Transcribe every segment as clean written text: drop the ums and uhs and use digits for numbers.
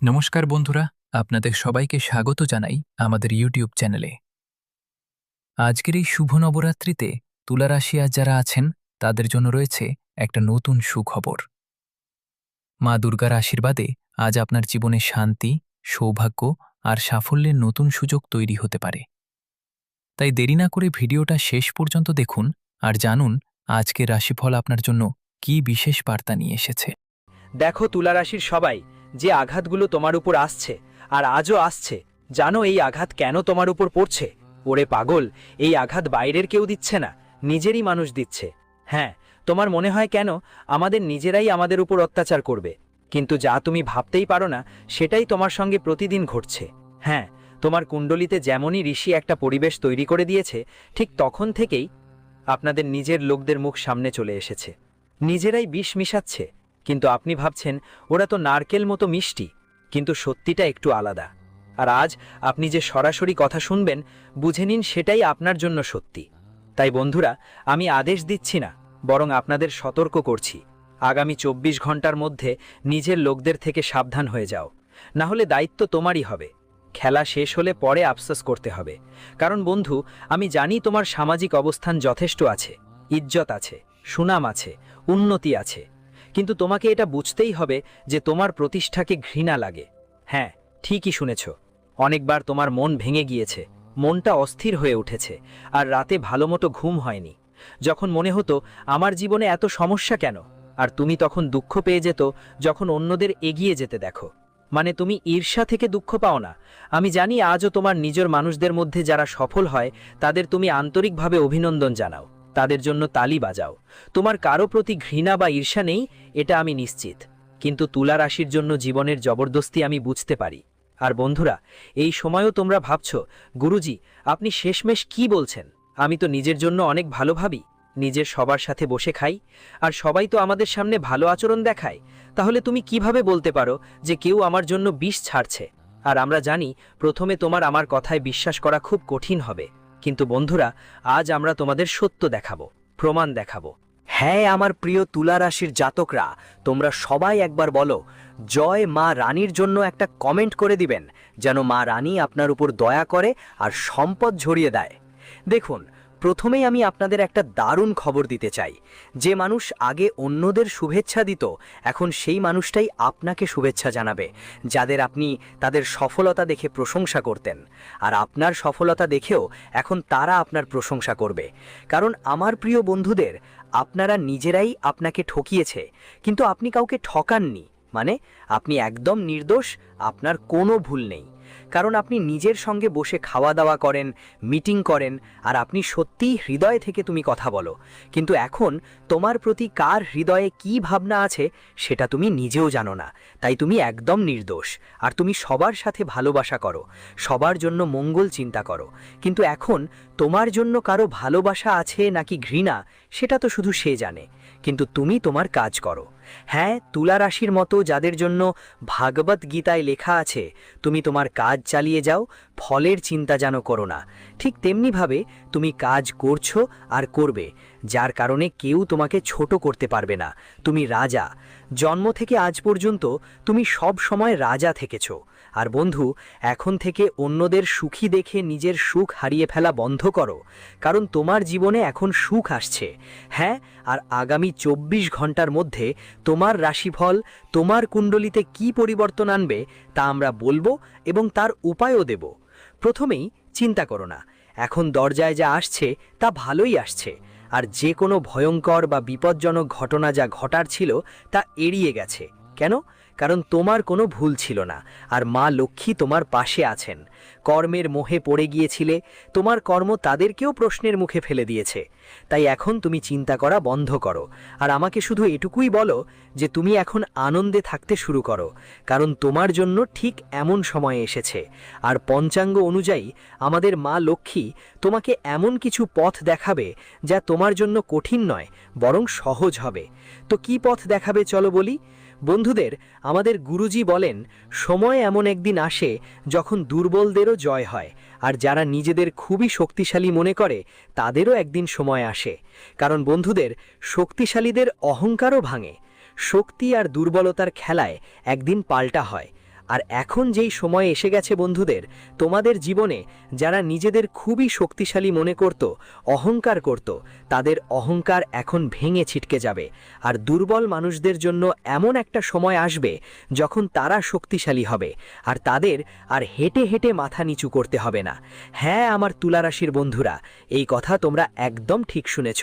নমস্কার বন্ধুরা, আপনাদের সবাইকে স্বাগত জানাই আমাদের ইউটিউব চ্যানেলে। আজকের এই শুভ নবরাত্রিতে তুলা রাশি আজ যারা আছেন তাদের জন্য রয়েছে একটা নতুন সুখবর। মা দুর্গার আশীর্বাদে আজ আপনার জীবনে শান্তি, সৌভাগ্য আর সাফল্যের নতুন সুযোগ তৈরি হতে পারে। তাই দেরি না করে ভিডিওটা শেষ পর্যন্ত দেখুন আর জানুন আজকের রাশিফল আপনার জন্য কী বিশেষ বার্তা নিয়ে এসেছে। দেখো তুলা রাশির সবাই, যে আঘাতগুলো তোমার উপর আসছে আর আজও আসছে, জানো এই আঘাত কেন তোমার উপর পড়ছে? ওরে পাগল, এই আঘাত বাইরের কেউ দিচ্ছে না, নিজেরই মানুষ দিচ্ছে। হ্যাঁ, তোমার মনে হয় কেন আমাদের নিজেরাই আমাদের উপর অত্যাচার করবে, কিন্তু যা তুমি ভাবতেই পারো না সেটাই তোমার সঙ্গে প্রতিদিন ঘটছে। হ্যাঁ, তোমার কুণ্ডলিতে যেমনই ঋষি একটা পরিবেশ তৈরি করে দিয়েছে, ঠিক তখন থেকেই আপনাদের নিজের লোকদের মুখ সামনে চলে এসেছে, নিজেরাই বিষ মিশাচ্ছে। কিন্তু আপনি ভাবছেন ওরা তো নারকেল মতো মিষ্টি, কিন্তু সত্যিটা একটু আলাদা। আর আজ আপনি যে সরাসরি কথা শুনবেন, বুঝে নিন সেটাই আপনার জন্য সত্যি। তাই বন্ধুরা, আমি আদেশ দিচ্ছি না, বরং আপনাদের সতর্ক করছি। আগামী 24 ঘন্টার মধ্যে নিজের লোকদের থেকে সাবধান হয়ে যাও, না হলে দায়িত্ব তোমারই হবে। খেলা শেষ হলে পরে আফসোস করতে হবে। কারণ বন্ধু, আমি জানি তোমার সামাজিক অবস্থান যথেষ্ট আছে, ইজ্জত আছে, সুনাম আছে, উন্নতি আছে, কিন্তু তোমাকে এটা বুঝতেই হবে যে তোমার প্রতিষ্ঠাকে ঘৃণা লাগে। হ্যাঁ, ঠিকই শুনেছ, অনেকবার তোমার মন ভেঙে গিয়েছে, মনটা অস্থির হয়ে উঠেছে, আর রাতে ভালোমতো ঘুম হয়নি। যখন মনে হতো আমার জীবনে এত সমস্যা কেন, আর তুমি তখন দুঃখ পেয়ে যেত যখন অন্যদের এগিয়ে যেতে দেখো। মানে তুমি ঈর্ষা থেকে দুঃখ পাও না। আমি জানি আজও তোমার নিজের মানুষদের মধ্যে যারা সফল হয় তাদের তুমি আন্তরিকভাবে অভিনন্দন জানাও, তাদের জন্য তালি বাজাও। তোমার কারো প্রতি ঘৃণা বা ঈর্ষা নেই, এটা আমি নিশ্চিত। কিন্তু তুলা রাশির জন্য জীবনের জবরদস্তি আমি বুঝতে পারি। আর বন্ধুরা, এই সময়ও তোমরা ভাবছ, গুরুজি আপনি শেষমেশ কি বলছেন? আমি তো নিজের জন্য অনেক ভালো ভাবি, নিজের সবার সাথে বসে খাই, আর সবাই তো আমাদের সামনে ভালো আচরণ দেখায়। তাহলে তুমি কিভাবে বলতে পারো যে কেউ আমার জন্য বিষ ছাড়ছে? আর আমরা জানি প্রথমে তোমার আমার কথায় বিশ্বাস করা খুব কঠিন হবে, কিন্তু বন্ধুরা, আজ আমরা তোমাদের সত্য দেখাবো, প্রমাণ দেখাবো। হ্যাঁ আমার প্রিয় তুলা রাশির জাতকরা, তোমরা সবাই একবার বলো জয় মা রানীর জন্য একটা কমেন্ট করে দিবেন, যেন মা রানী আপনার উপর দয়া করে আর সম্পদ ঝরিয়ে দেয়। দেখুন, প্রথমেই আমি আপনাদের একটা দারুণ খবর দিতে চাই। যে মানুষ আগে অন্যদের শুভেচ্ছা দিত, এখন সেই মানুষটাই আপনাকে শুভেচ্ছা জানাবে। যাদের আপনি তাদের সফলতা দেখে প্রশংসা করতেন, আর আপনার সফলতা দেখেও এখন তারা আপনার প্রশংসা করবে। কারণ আমার প্রিয় বন্ধুদের, আপনারা নিজেরাই আপনাকে ঠকিয়েছে, কিন্তু আপনি কাউকে ঠকাননি। মানে আপনি একদম নির্দোষ, আপনার কোনো ভুল নেই। কারণ আপনি নিজের সঙ্গে বসে খাওয়া দাওয়া করেন, মিটিং করেন, আর আপনি সত্যিই হৃদয় থেকে তুমি কথা বলো। কিন্তু এখন তোমার প্রতি কার হৃদয়ে কি ভাবনা আছে সেটা তুমি নিজেও জানো না। তাই তুমি একদম নির্দোষ, আর তুমি সবার সাথে ভালোবাসা করো, সবার জন্য মঙ্গল চিন্তা করো। কিন্তু এখন তোমার জন্য কারো ভালোবাসা আছে নাকি ঘৃণা, সেটা তো শুধু সে জানে। কিন্তু তুমি তোমার কাজ করো। হ্যাঁ, তুলা রাশির মতো যাদের জন্য ভাগবত গীতায় লেখা আছে তুমি তোমার কাজ চালিয়ে যাও, ফলের চিন্তা যেন করো না, ঠিক তেমনিভাবে তুমি কাজ করছো আর করবে, যার কারণে কেউ তোমাকে ছোট করতে পারবে না। তুমি রাজা, জন্ম থেকে আজ পর্যন্ত তুমি সব সময় রাজা থেকেছো। আর বন্ধু, এখন থেকে অন্যদের সুখী দেখে নিজের সুখ হারিয়ে ফেলা বন্ধ করো, কারণ তোমার জীবনে এখন সুখ আসছে। হ্যাঁ, আর আগামী 24 ঘন্টার মধ্যে তোমার রাশিফল তোমার কুণ্ডলিতে কি পরিবর্তন আনবে তা আমরা বলবো এবং তার উপায়ও দেব। প্রথমেই চিন্তা করো না, এখন দরজায় যা আসছে তা ভালোই আসছে। আর যে কোনো ভয়ঙ্কর বা বিপজ্জনক ঘটনা যা ঘটার ছিল তা এড়িয়ে গেছে। কেন? কারণ তোমার কোনো ভুল ছিল না, আর মা লক্ষ্মী তোমার পাশে আছেন। কর্মের মোহে পড়ে গিয়েছিলে, তোমার কর্ম তাদেরকেও প্রশ্নের মুখে ফেলে দিয়েছে। তাই এখন তুমি চিন্তা করা বন্ধ করো, আর আমাকে শুধু এটুকুই বলো যে তুমি এখন আনন্দে থাকতে শুরু করো, কারণ তোমার জন্য ঠিক এমন সময় এসেছে। আর পঞ্চাঙ্গ অনুযায়ী আমাদের মা লক্ষ্মী তোমাকে এমন কিছু পথ দেখাবে যা তোমার জন্য কঠিন নয়, বরং সহজ হবে। তো কি পথ দেখাবে চলো বলি। বন্ধুদের, আমাদের গুরুজি বলেন সময় এমন একদিন আসে যখন দুর্বলদেরও জয় হয়, আর যারা নিজেদের খুবই শক্তিশালী মনে করে তাদেরও একদিন সময় আসে। কারণ বন্ধুদের, শক্তিশালীদের অহংকারও ভাঙে। শক্তি আর দুর্বলতার খেলায় একদিন পাল্টা হয়। আর এখন যেই সময় এসে গেছে বন্ধুদের, তোমাদের জীবনে যারা নিজেদের খুবই শক্তিশালী মনে করত, অহংকার করত, তাদের অহংকার এখন ভেঙে ছিটকে যাবে। আর দুর্বল মানুষদের জন্য এমন একটা সময় আসবে যখন তারা শক্তিশালী হবে, আর তাদের আর হেঁটে হেঁটে মাথা নিচু করতে হবে না। হ্যাঁ আমার তুলা রাশির বন্ধুরা, এই কথা তোমরা একদম ঠিক শুনেছ।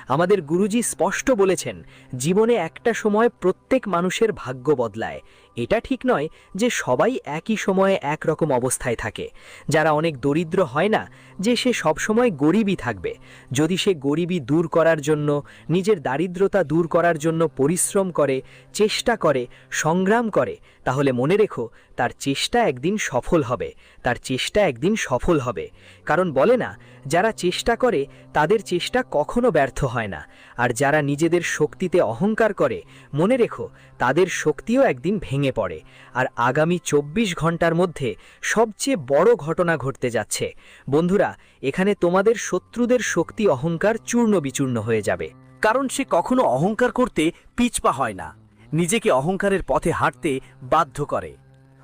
আমাদের গুরুজি স্পষ্ট বলেছেন, জীবনে একটা সময় প্রত্যেক মানুষের ভাগ্য বদলায়। এটা ঠিক নয় যে সবাই একই সময়ে একরকম অবস্থায় থাকে। যারা অনেক দরিদ্র হয় না যে সে সবসময় গরিবই থাকবে। যদি সে গরিবি দূর করার জন্য, নিজের দারিদ্রতা দূর করার জন্য পরিশ্রম করে, চেষ্টা করে, সংগ্রাম করে, তাহলে মনে রেখো তার চেষ্টা একদিন সফল হবে। তার চেষ্টা একদিন সফল হবে। কারণ বলে না, যারা চেষ্টা করে তাদের চেষ্টা কখনো ব্যর্থ হয় না। আর যারা নিজেদের শক্তিতে অহংকার করে, মনে রেখো তাদের শক্তিও একদিন ভেঙে পড়ে। আর আগামী 24 ঘন্টার মধ্যে সবচেয়ে বড় ঘটনা ঘটতে যাচ্ছে বন্ধুরা। এখানে তোমাদের শত্রুদের শক্তি অহংকার চূর্ণ বিচূর্ণ হয়ে যাবে। কারণ সে কখনো অহংকার করতে পিছপা হয় না, নিজেকে অহংকারের পথে হাঁটতে বাধ্য করে।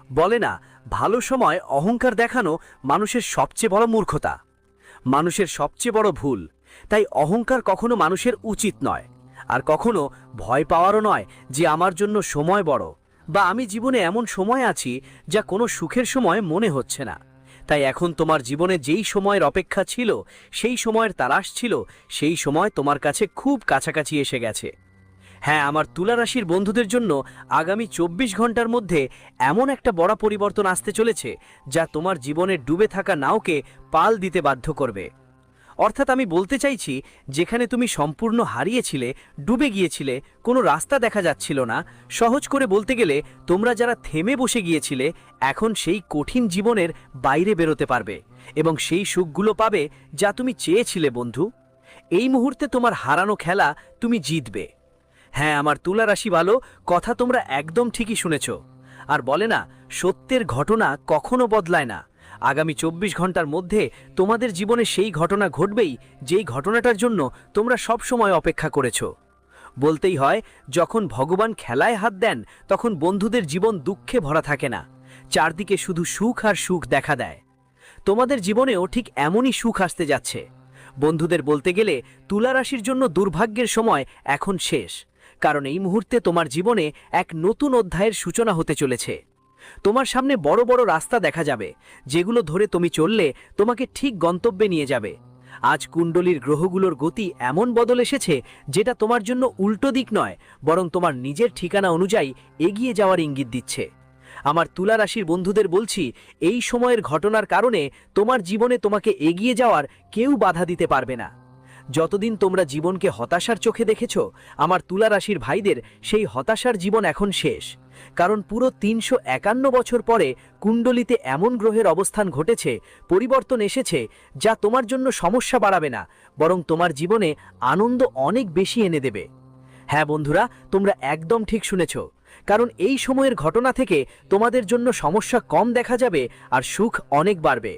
বলে না, ভালো সময় অহংকার দেখানো মানুষের সবচেয়ে বড় মূর্খতা, মানুষের সবচেয়ে বড় ভুল। তাই অহংকার কখনো মানুষের উচিত নয়। আর কখনো ভয় পাওয়ারও নয় যে আমার জন্য সময় বড়, বা আমি জীবনে এমন সময় আছি যা কোনো সুখের সময় মনে হচ্ছে না। তাই এখন তোমার জীবনে যেই সময়ের অপেক্ষা ছিল, সেই সময়ের তালাশ ছিল, সেই সময় তোমার কাছে খুব কাছাকাছি এসে গেছে। হ্যাঁ আমার তুলা রাশির বন্ধুদের জন্য আগামী 24 ঘন্টার মধ্যে এমন একটা বড় পরিবর্তন আসতে চলেছে যা তোমার জীবনের ডুবে থাকা নাওকে পাল দিতে বাধ্য করবে। অর্থাৎ আমি বলতে চাইছি, যেখানে তুমি সম্পূর্ণ হারিয়েছিলে, ডুবে গিয়েছিলে, কোনো রাস্তা দেখা যাচ্ছিল না, সহজ করে বলতে গেলে তোমরা যারা থেমে বসে গিয়েছিলে, এখন সেই কঠিন জীবনের বাইরে বেরোতে পারবে এবং সেই সুখগুলো পাবে যা তুমি চেয়েছিলে বন্ধু। এই মুহূর্তে তোমার হারানো খেলা তুমি জিতবে। হ্যাঁ আমার তুলা রাশি ভালো, কথা তোমরা একদম ঠিকই শুনেছ। আর বলে না, সত্যের ঘটনা কখনো বদলায় না। আগামী 24 ঘন্টার মধ্যে তোমাদের জীবনে সেই ঘটনা ঘটবেই যেই ঘটনাটার জন্য তোমরা সব সময় অপেক্ষা করেছ। বলতেই হয়, যখন ভগবান খেলায় হাত দেন তখন বন্ধুদের জীবন দুঃখে ভরা থাকে না, চারদিকে শুধু সুখ আর সুখ দেখা দেয়। তোমাদের জীবনেও ঠিক এমনই সুখ আসতে যাচ্ছে। বন্ধুদের বলতে গেলে তুলা রাশির জন্য দুর্ভাগ্যের সময় এখন শেষ, কারণ এই মুহূর্তে তোমার জীবনে এক নতুন অধ্যায়ের সূচনা হতে চলেছে। তোমার সামনে বড় বড় রাস্তা দেখা যাবে, যেগুলো ধরে তুমি চললে তোমাকে ঠিক গন্তব্যে নিয়ে যাবে। আজ কুণ্ডলীর গ্রহগুলোর গতি এমন বদল এসেছে যেটা তোমার জন্য উল্টো দিক নয়, বরং তোমার নিজের ঠিকানা অনুযায়ী এগিয়ে যাওয়ার ইঙ্গিত দিচ্ছে। আমার তুলা রাশির বন্ধুদের বলছি, এই সময়ের ঘটনার কারণে তোমার জীবনে তোমাকে এগিয়ে যাওয়ার কেউ বাধা দিতে পারবে না। যতদিন তোমরা জীবনকে হতাশার চোখে দেখেছ, আমার তুলা রাশির ভাইদের সেই হতাশার জীবন এখন শেষ। কারণ পুরো 351 বছর পরে কুণ্ডলিতে এমন গ্রহের অবস্থান ঘটেছে, পরিবর্তন এসেছে যা তোমার জন্য সমস্যা বাড়াবে না, বরং তোমার জীবনে আনন্দ অনেক বেশি এনে দেবে। হ্যাঁ বন্ধুরা, তোমরা একদম ঠিক শুনেছ। কারণ এই সময়ের ঘটনা থেকে তোমাদের জন্য সমস্যা কম দেখা যাবে আর সুখ অনেক বাড়বে।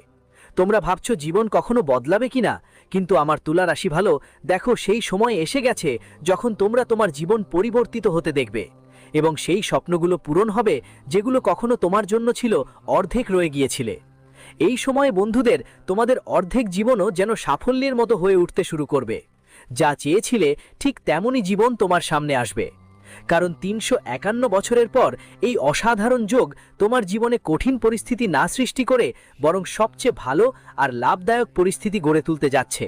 তোমরা ভাবছো জীবন কখনো বদলাবে কিনা, কিন্তু আমার তুলা রাশি ভালো, দেখো সেই সময় এসে গেছে যখন তোমরা তোমার জীবন পরিবর্তিত হতে দেখবে এবং সেই স্বপ্নগুলো পূরণ হবে যেগুলো কখনো তোমার জন্য ছিল অর্ধেক রয়ে গিয়েছিলে। এই সময়ে বন্ধুদের তোমাদের অর্ধেক জীবনও যেন সাফল্যের মতো হয়ে উঠতে শুরু করবে। যা চেয়েছিলে ঠিক তেমনই জীবন তোমার সামনে আসবে। কারণ 351 বছরের পর এই অসাধারণ যোগ তোমার জীবনে কঠিন পরিস্থিতি না সৃষ্টি করে বরং সবচেয়ে ভালো আর লাভদায়ক পরিস্থিতি গড়ে তুলতে যাচ্ছে।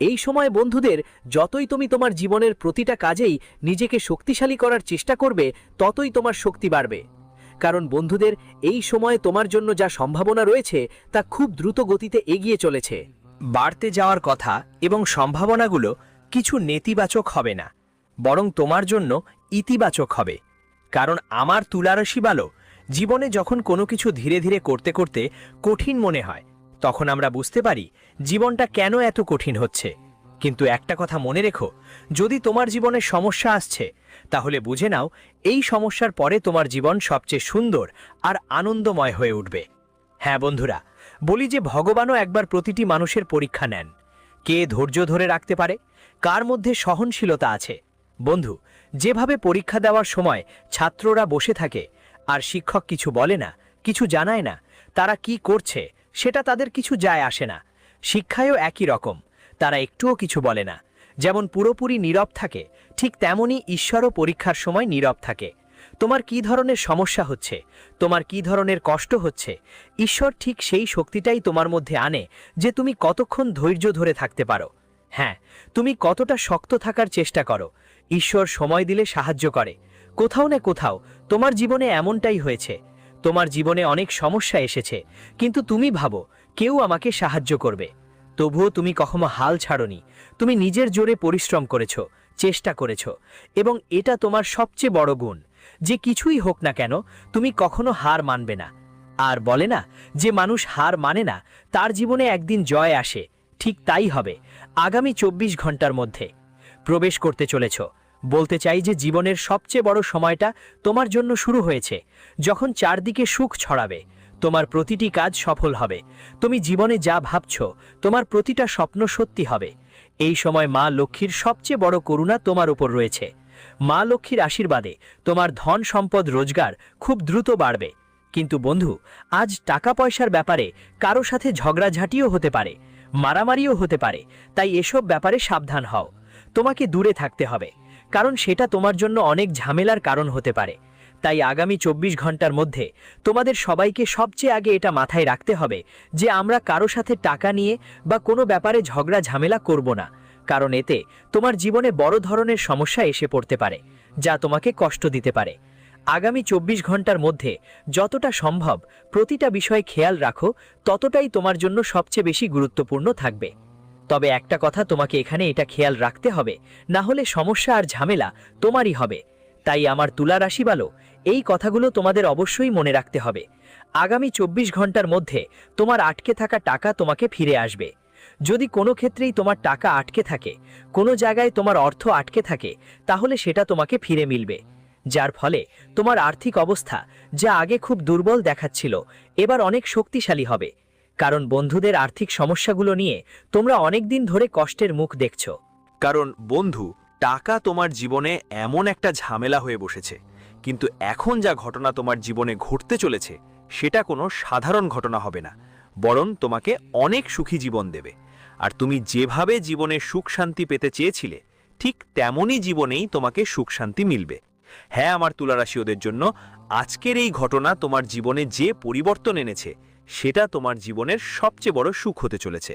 এই সময় বন্ধুদের যতই তুমি তোমার জীবনের প্রতিটা কাজেই নিজেকে শক্তিশালী করার চেষ্টা করবে, ততই তোমার শক্তি বাড়বে। কারণ বন্ধুদের এই সময়ে তোমার জন্য যা সম্ভাবনা রয়েছে তা খুব দ্রুত গতিতে এগিয়ে চলেছে। বাড়তে যাওয়ার কথা এবং সম্ভাবনাগুলো কিছু নেতিবাচক হবে না, বরং তোমার জন্য ইতিবাচক হবে। কারণ আমার তুলা রাশি ভালো, জীবনে যখন কোনো কিছু ধীরে ধীরে করতে করতে কঠিন মনে হয়, তখন আমরা বুঝতে পারি জীবনটা কেন এত কঠিন হচ্ছে। কিন্তু একটা কথা মনে রেখো, যদি তোমার জীবনে সমস্যা আসছে, তাহলে বুঝে নাও এই সমস্যার পরে তোমার জীবন সবচেয়ে সুন্দর আর আনন্দময় হয়ে উঠবে। হ্যাঁ বন্ধুরা, বলি যে ভগবানও একবার প্রতিটি মানুষের পরীক্ষা নেন। কে ধৈর্য ধরে রাখতে পারে, কার মধ্যে সহনশীলতা আছে। বন্ধু, যেভাবে পরীক্ষা দেওয়ার সময় ছাত্ররা বসে থাকে, আর শিক্ষক কিছু বলে না, কিছু জানায় না, তারা কি করছে সেটা তাদের কিছু যায় আসে না। শিক্ষায়ও একই রকম, তারা একটুও কিছু বলে না। যেমন পুরোপুরি নীরব থাকে, ঠিক তেমনি ঈশ্বরও পরীক্ষার সময় নীরব থাকে। তোমার কি ধরনের সমস্যা হচ্ছে, তোমার কি ধরনের কষ্ট হচ্ছে, ঈশ্বর ঠিক সেই শক্তিটাই তোমার মধ্যে আনে যে তুমি কতক্ষণ ধৈর্য ধরে থাকতে পারো। হ্যাঁ, তুমি কতটা শক্ত থাকার চেষ্টা করো। ঈশ্বর সময় দিলে সাহায্য করে। কোথাও না কোথাও তোমার জীবনে এমনটাই হয়েছে। তোমার জীবনে অনেক সমস্যা এসেছে, কিন্তু তুমি ভাবো কেউ আমাকে সাহায্য করবে। তবুও তুমি কখনো হাল ছাড়োনি। তুমি নিজের জোরে পরিশ্রম করেছো, চেষ্টা করেছো, এবং এটা তোমার সবচেয়ে বড় গুণ যে কিছুই হোক না কেন তুমি কখনো হার মানবে না। আর বলে না যে মানুষ হার মানে না, তার জীবনে একদিন জয় আসে। ঠিক তাই হবে আগামী 24 ঘন্টার মধ্যে। প্রবেশ করতে চলেছ। বলতে চাই যে জীবনের সবচেয়ে বড় সময়টা তোমার জন্য শুরু হয়েছে, যখন চারদিকে সুখ ছড়াবে। তোমার প্রতিটি কাজ সফল হবে। তুমি জীবনে যা ভাবছো, তোমার প্রতিটা স্বপ্ন সত্যি হবে। এই সময় মা লক্ষ্মীর সবচেয়ে বড় করুণা তোমার উপর রয়েছে। মা লক্ষ্মীর আশীর্বাদে তোমার ধন সম্পদ রোজগার খুব দ্রুত বাড়বে। কিন্তু বন্ধু, আজ টাকা পয়সার ব্যাপারে কারো সাথে ঝগড়াঝাটিও হতে পারে, মারামারিও হতে পারে। তাই এসব ব্যাপারে সাবধান হও। তোমাকে দূরে থাকতে হবে, কারণ সেটা তোমার জন্য অনেক ঝামেলার কারণ হতে পারে। তাই আগামী 24 ঘন্টার মধ্যে তোমাদের সবাইকে সবচেয়ে আগে এটা মাথায় রাখতে হবে যে আমরা কারো সাথে টাকা নিয়ে বা কোনো ব্যাপারে ঝগড়া ঝামেলা করব না, কারণ এতে তোমার জীবনে বড় ধরনের সমস্যা এসে পড়তে পারে, যা তোমাকে কষ্ট দিতে পারে। আগামী 24 ঘন্টার মধ্যে যতটা সম্ভব প্রতিটা বিষয়ে খেয়াল রাখো, ততটাই তোমার জন্য সবচেয়ে বেশি গুরুত্বপূর্ণ থাকবে। তবে একটা কথা তোমাকে এখানে এটা খেয়াল রাখতে হবে, না হলে সমস্যা আর ঝামেলা তোমারই হবে। তাই আমার তুলা রাশি বলো, এই কথাগুলো তোমাদের অবশ্যই মনে রাখতে হবে। আগামী 24 ঘন্টার মধ্যে তোমার আটকে থাকা টাকা তোমাকে ফিরে আসবে। যদি কোনো ক্ষেত্রেই তোমার টাকা আটকে থাকে, কোনো জায়গায় তোমার অর্থ আটকে থাকে, তাহলে সেটা তোমাকে ফিরে মিলবে। যার ফলে তোমার আর্থিক অবস্থা যা আগে খুব দুর্বল দেখাচ্ছিল, এবার অনেক শক্তিশালী হবে। কারণ বন্ধুদের আর্থিক সমস্যাগুলো নিয়ে তোমরা অনেক দিন ধরে কষ্টের মুখ দেখছো। কারণ বন্ধু, টাকা তোমার জীবনে এমন একটা ঝামেলা হয়ে বসেছে। কিন্তু এখন যা ঘটনা তোমার জীবনে ঘটতে চলেছে, সেটা কোনো সাধারণ ঘটনা হবে না, বরং তোমাকে অনেক সুখী জীবন দেবে। আর তুমি যেভাবে জীবনে সুখ শান্তি পেতে চেয়েছিলে, ঠিক তেমনই জীবনেই তোমাকে সুখ শান্তি মিলবে। হ্যাঁ আমার তুলারাশি ওদের জন্য আজকের এই ঘটনা তোমার জীবনে যে পরিবর্তন এনেছে, সেটা তোমার জীবনের সবচেয়ে বড় সুখ হতে চলেছে।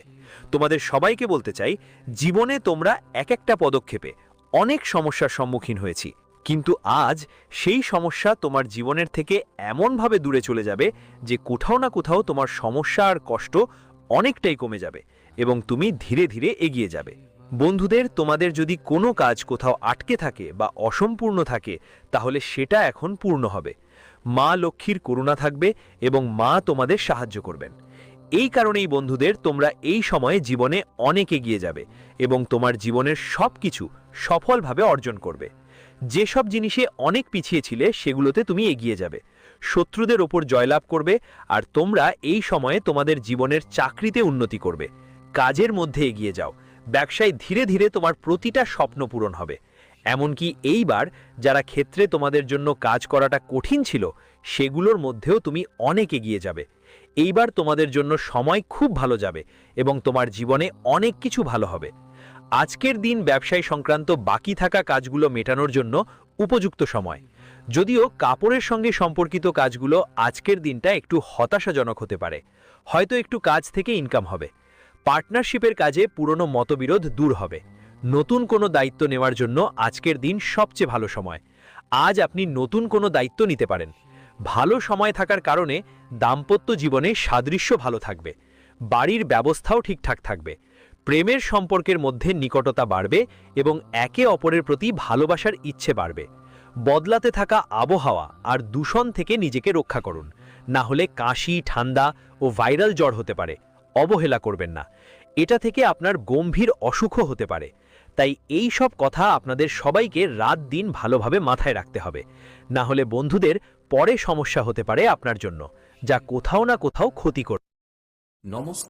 তোমাদের সবাইকে বলতে চাই, জীবনে তোমরা এক একটা পদক্ষেপে অনেক সমস্যার সম্মুখীন হয়েছি, কিন্তু আজ সেই সমস্যা তোমার জীবনের থেকে এমনভাবে দূরে চলে যাবে যে কোথাও না কোথাও তোমার সমস্যা আর কষ্ট অনেকটাই কমে যাবে এবং তুমি ধীরে ধীরে এগিয়ে যাবে। বন্ধুদের, তোমাদের যদি কোনো কাজ কোথাও আটকে থাকে বা অসম্পূর্ণ থাকে, তাহলে সেটা এখন পূর্ণ হবে। মা লক্ষ্মীর করুণা থাকবে এবং মা তোমাদের সাহায্য করবেন। এই কারণেই বন্ধুদের, তোমরা এই সময়ে জীবনে অনেক এগিয়ে যাবে এবং তোমার জীবনের সবকিছু সফলভাবে অর্জন করবে। যেসব জিনিসে অনেক পিছিয়ে ছিলে, সেগুলোতে তুমি এগিয়ে যাবে, শত্রুদের ওপর জয়লাভ করবে। আর তোমরা এই সময়ে তোমাদের জীবনের চাকরিতে উন্নতি করবে, কাজের মধ্যে এগিয়ে যাও, ব্যবসায় ধীরে ধীরে তোমার প্রতিটা স্বপ্ন পূরণ হবে। এমনকি এইবার যারা ক্ষেত্রে তোমাদের জন্য কাজ করাটা কঠিন ছিল, সেগুলোর মধ্যেও তুমি অনেক এগিয়ে যাবে। এইবার তোমাদের জন্য সময় খুব ভালো যাবে এবং তোমার জীবনে অনেক কিছু ভালো হবে। আজকের দিন ব্যবসায় সংক্রান্ত বাকি থাকা কাজগুলো মেটানোর জন্য উপযুক্ত সময়। যদিও কাপড়ের সঙ্গে সম্পর্কিত কাজগুলো আজকের দিনটা একটু হতাশাজনক হতে পারে, হয়তো একটু কাজ থেকে ইনকাম হবে। পার্টনারশিপের কাজে পুরনো মতবিরোধ দূর হবে। নতুন কোনো দায়িত্ব নেওয়ার জন্য আজকের দিন সবচেয়ে ভালো সময়। আজ আপনি নতুন কোনো দায়িত্ব নিতে পারেন। ভালো সময় থাকার কারণে দাম্পত্য জীবনে সাদৃশ্য ভালো থাকবে, বাড়ির ব্যবস্থাও ঠিকঠাক থাকবে। প্রেমের সম্পর্কের মধ্যে নিকটতা বাড়বে এবং একে অপরের প্রতি ভালোবাসার ইচ্ছে বাড়বে। বদলাতে থাকা আবহাওয়া আর দূষণ থেকে নিজেকে রক্ষা করুন, না হলে কাশি, ঠান্ডা ও ভাইরাল জ্বর হতে পারে। অবহেলা করবেন না, এটা থেকে আপনার গম্ভীর অসুখও হতে পারে। তাই এই সব কথা আপনাদের সবাইকে রাত দিন ভালোভাবে মাথায় রাখতে হবে, না হলে বন্ধুদের পরে সমস্যা হতে পারে আপনার জন্য, যা কোথাও না কোথাও ক্ষতি করবে। নমস্কার।